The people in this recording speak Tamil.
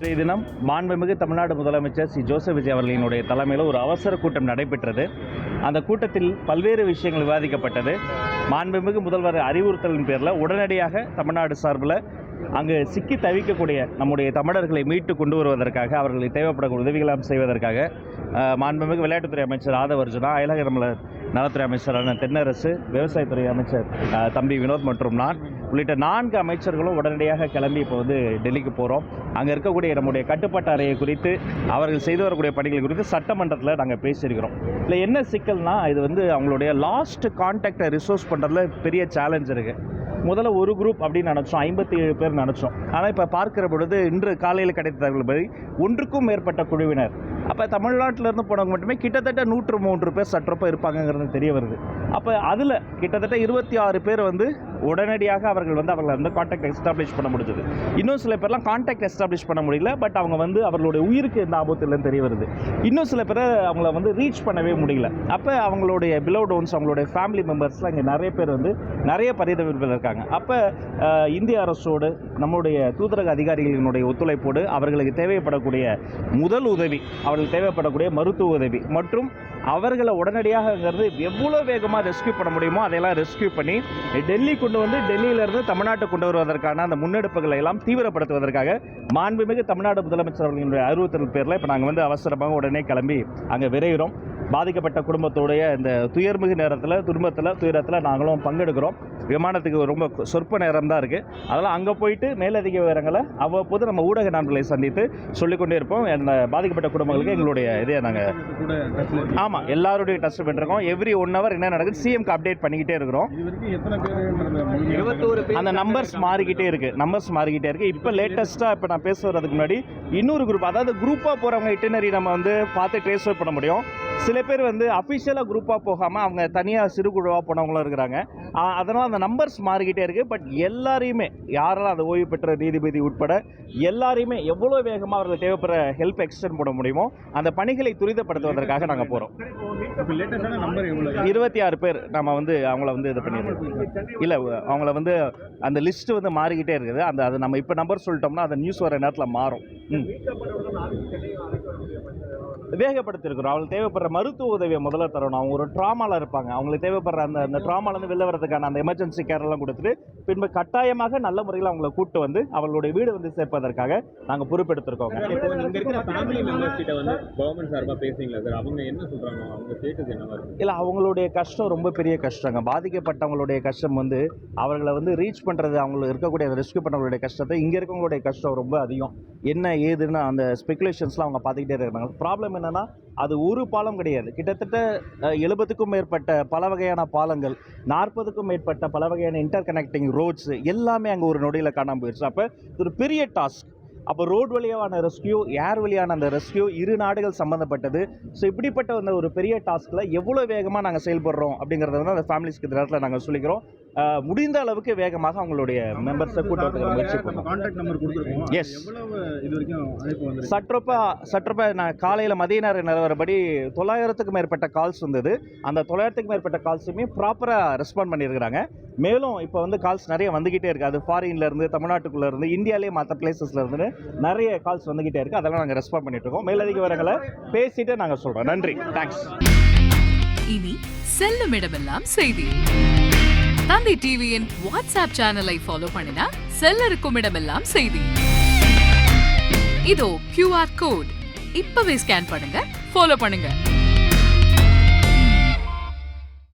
இன்றைய தினம் மாண்புமிகு தமிழ்நாடு முதலமைச்சர் சி ஜோசப் விஜய் அவர்களினுடைய தலைமையில் ஒரு அவசர கூட்டம் நடைபெற்றது. அந்த கூட்டத்தில் பல்வேறு விஷயங்கள் விவாதிக்கப்பட்டது. மாண்புமிகு முதல்வர் அறிவுறுத்தலின் பேரில் உடனடியாக தமிழ்நாடு சார்பில் அங்கு சிக்கி தவிக்கக்கூடிய நம்முடைய தமிழர்களை மீட்டு கொண்டு வருவதற்காக, அவர்களுக்கு தேவைப்படக்கூடிய உதவிகளாம் செய்வதற்காக மாண்புமிகு விளையாட்டுத்துறை அமைச்சர் ஆதவ அர்ஜுனா, அயலக நலத்துறை அமைச்சரான தென்னரசு, விவசாயத்துறை அமைச்சர் தம்பி வினோத் மற்றும் நான் உள்ளிட்ட 4 அமைச்சர்களும் உடனடியாக கிளம்பி இப்போ டெல்லிக்கு போகிறோம். அங்கே இருக்கக்கூடிய நம்முடைய கட்டுப்பாட்டு அறையை குறித்து, அவர்கள் செய்து வரக்கூடிய பணிகள் குறித்து சட்டமன்றத்தில் நாங்கள் பேசியிருக்கிறோம். இல்லை என்ன சிக்கல்னா, இது அவங்களுடைய லாஸ்ட் கான்டாக்டை ரிசோர்ஸ் பண்ணுறதுல பெரிய சேலஞ்ச் இருக்குது. முதல்ல ஒரு குரூப் அப்படின்னு நினச்சோம், 57 பேர் நினச்சோம். ஆனால் இப்போ பார்க்கிற பொழுது இன்று காலையில் கிடைத்த தகவல்படி 1க்கும் மேற்பட்ட குழுவினர். அப்போ தமிழ்நாட்டிலேருந்து போனவங்க மட்டுமே கிட்டத்தட்ட 103 பேர் சற்றப்போ இருப்பாங்கங்கிறது தெரிய வருது. அப்போ அதில் கிட்டத்தட்ட 26 பேர் உடனடியாக அவர்கள் கான்டாக்ட் எஸ்டாப்ளிஷ் பண்ண முடிஞ்சது. இன்னும் சில பேர்லாம் கான்டாக்ட் எஸ்டாப்ளிஷ் பண்ண முடியல. பட் அவங்க அவர்களுடைய உயிருக்கு எந்த ஆபத்து இல்லைன்னு தெரிய வருது. இன்னும் சில பேர் அவங்கள ரீச் பண்ணவே முடியல. அப்போ அவங்களுடைய பிலோட் ஒன்ஸ், அவங்களுடைய ஃபேமிலி மெம்பர்ஸ்லாம் இங்கே நிறைய பேர் நிறைய பரிதவிப்பில் இருக்காங்க. அப்போ இந்திய அரசோடு நம்முடைய தூதரக அதிகாரிகளினுடைய ஒத்துழைப்போடு அவர்களுக்கு தேவைப்படக்கூடிய முதல் உதவி, அவர்களுக்கு தேவைப்படக்கூடிய மருத்துவ உதவி மற்றும் அவர்களை உடனடியாகங்கிறது எவ்வளோ வேகமாக ரெஸ்கியூ பண்ண முடியுமோ அதையெல்லாம் ரெஸ்கியூ பண்ணி டெல்லி கொண்டு டெல்லியிலிருந்து தமிழ்நாட்டுக்கு கொண்டு வருவதற்கான அந்த முன்னெடுப்புகளை எல்லாம் தீவிரப்படுத்துவதற்காக மாண்புமிகு தமிழ்நாடு முதலமைச்சர் அவர்களுடைய அறிவுறுத்தல் பேரில் இப்போ நாங்கள் அவசரமாக உடனே கிளம்பி அங்கே விரைகிறோம். பாதிக்கப்பட்ட குடும்பத்தோடைய இந்த துயர்மிகு நேரத்தில், துயரத்தில் நாங்களும் பங்கெடுக்கிறோம். விமானத்துக்கு ரொம்ப சொற்ப நேரம் தான் இருக்குது. அதெல்லாம் அங்கே போயிட்டு மேலதிக விவரங்களை அவ்வப்போது நம்ம ஊடக நண்பர்களை சந்தித்து சொல்லிக்கொண்டே இருப்போம். பாதிக்கப்பட்ட குடும்பங்களுக்கு எங்களுடைய இதே நாங்கள் ஆமாம் எல்லாருடைய டச் பண்ணிருக்கோம். எவ்ரி 1 hour என்ன நடக்குது சிஎம்க்கு அப்டேட் பண்ணிக்கிட்டே இருக்கிறோம். அந்த நம்பர்ஸ் மாறிக்கிட்டே இருக்குது. இப்போ லேட்டஸ்ட்டாக இப்போ நான் பேச வரதுக்கு முன்னாடி இன்னொரு குரூப், அதாவது குரூப்பாக போகிறவங்க இட்டினரி நம்ம பார்த்து ட்ரேஸ் பண்ண முடியும். சில பேர் அஃபிஷியலாக குரூப்பாக போகாமல் அவங்க தனியாக சிறு குழுவாக போனவங்களும் இருக்கிறாங்க. அதனால் அந்த நம்பர்ஸ் மாறிக்கிட்டே இருக்குது. பட் எல்லாரையுமே, யாரெல்லாம் அந்த ஓய்வு பெற்ற நீதிபதி உட்பட எல்லாரையுமே எவ்வளோ வேகமாக அவர்களுக்கு தேவைப்படுற ஹெல்ப் எக்ஸ்டெண்ட் பண்ண முடியுமோ அந்த பணிகளை துரிதப்படுத்துவதற்காக நாங்கள் போகிறோம். 26 பேர் நம்ம அவங்கள இது பண்ணிடுறோம். இல்லை, அவங்கள அந்த லிஸ்ட்டு மாறிக்கிட்டே இருக்குது. அது நம்ம இப்போ நம்பர் சொல்லிட்டோம்னா அந்த நியூஸ் வர நேரத்தில் மாறும். வேகப்படுத்திருக்கிறோம். அவங்களுக்கு தேவைப்படுற மருத்துவ உதவியை முதல்ல தரணும். அவங்க ஒரு ட்ராமாவில் இருப்பாங்க. அவங்களுக்கு தேவைப்படுற அந்த ட்ராமாலேருந்து வெளில வரதுக்கான அந்த எமர்ஜென்சி கேரெல்லாம் கொடுத்துட்டு பின்பு கட்டாயமாக நல்ல முறையில் அவங்களை கூப்பிட்டு அவங்களுடைய வீடு சேர்ப்பதற்காக நாங்கள் பொறுப்பெடுத்திருக்கோங்க. இல்லை, அவங்களுடைய கஷ்டம் ரொம்ப பெரிய கஷ்டங்க. பாதிக்கப்பட்டவங்களுடைய கஷ்டம் அவர்களை ரீச் பண்ணுறது, அவங்களுக்கு இருக்கக்கூடிய ரெஸ்கியூ பண்ணவங்களுடைய கஷ்டத்தை, இங்கே இருக்கவங்களுடைய கஷ்டம் ரொம்ப அதிகம். என்ன ஏதுன்னு அந்த ஸ்பெகுலேஷன்ஸ்லாம் அவங்க பார்த்துக்கிட்டே இருக்காங்க. ப்ராப்ளம் என்னன்னா, அது ஒரு பாலம் கிடையாது. கிட்டத்தட்ட 70க்கும் மேற்பட்ட பல வகையான பாலங்கள், 40க்கும் மேற்பட்ட பல வகையான இன்டர் கனெக்டிங் ரோட்ஸ் எல்லாமே அங்கே ஒரு நொடியில் காணாமல் போயிடுச்சு. அப்போ இது ஒரு பெரிய டாஸ்க். அப்போ ரோட் வழியான ரெஸ்கியூ, ஏர் வழியான அந்த ரெஸ்கியூ, 2 நாடுகள் சம்மந்தப்பட்டது. ஸோ இப்படிப்பட்ட ஒரு பெரிய டாஸ்கில் எவ்வளோ வேகமாக நாங்கள் செயல்படுறோம் அப்படிங்கிறத அந்த ஃபேமிலிஸ்க்கு இந்த இடத்துல நாங்கள் சொல்லிக்கிறோம். முடிந்த அளவுக்கு வேகமாக அவங்களுடைய மெம்பர்ஸை கூட்டுறதுக்கு முயற்சி பண்ணுவோம். எஸ், சற்றப்ப நான் காலையில் மதிய நேர நிலவரப்படி 900க்கும் மேற்பட்ட கால்ஸ் வந்தது. அந்த 900க்கும் மேற்பட்ட கால்ஸுமே ப்ராப்பராக ரெஸ்பாண்ட் பண்ணியிருக்கிறாங்க. மேலும் இப்போ கால்ஸ் நிறைய வந்துக்கிட்டே இருக்குது. அது ஃபாரின்லேருந்து, தமிழ்நாட்டுக்குள்ளேருந்து, இந்தியாவிலே மற்ற பிளேசஸ்லேருந்து நிறைய கால்ஸ் வந்துக்கிட்டே இருக்குது. அதெல்லாம் நாங்கள் ரெஸ்பாண்ட் பண்ணிட்டு இருக்கோம். மேலதிக விவரங்களை பேசிட்டு நாங்கள் சொல்கிறோம். நன்றி, தேங்க்ஸ். இனி செல்லும் இடமெல்லாம் செய்தி. தந்தி டிவியின் வாட்ஸ்அப் சேனலை ஃபாலோ பண்ணினா செல்ல இருக்கும் இடமெல்லாம் செய்தி. இதோ QR கோட், இப்பவே ஸ்கேன் பண்ணுங்க, ஃபாலோ பண்ணுங்க.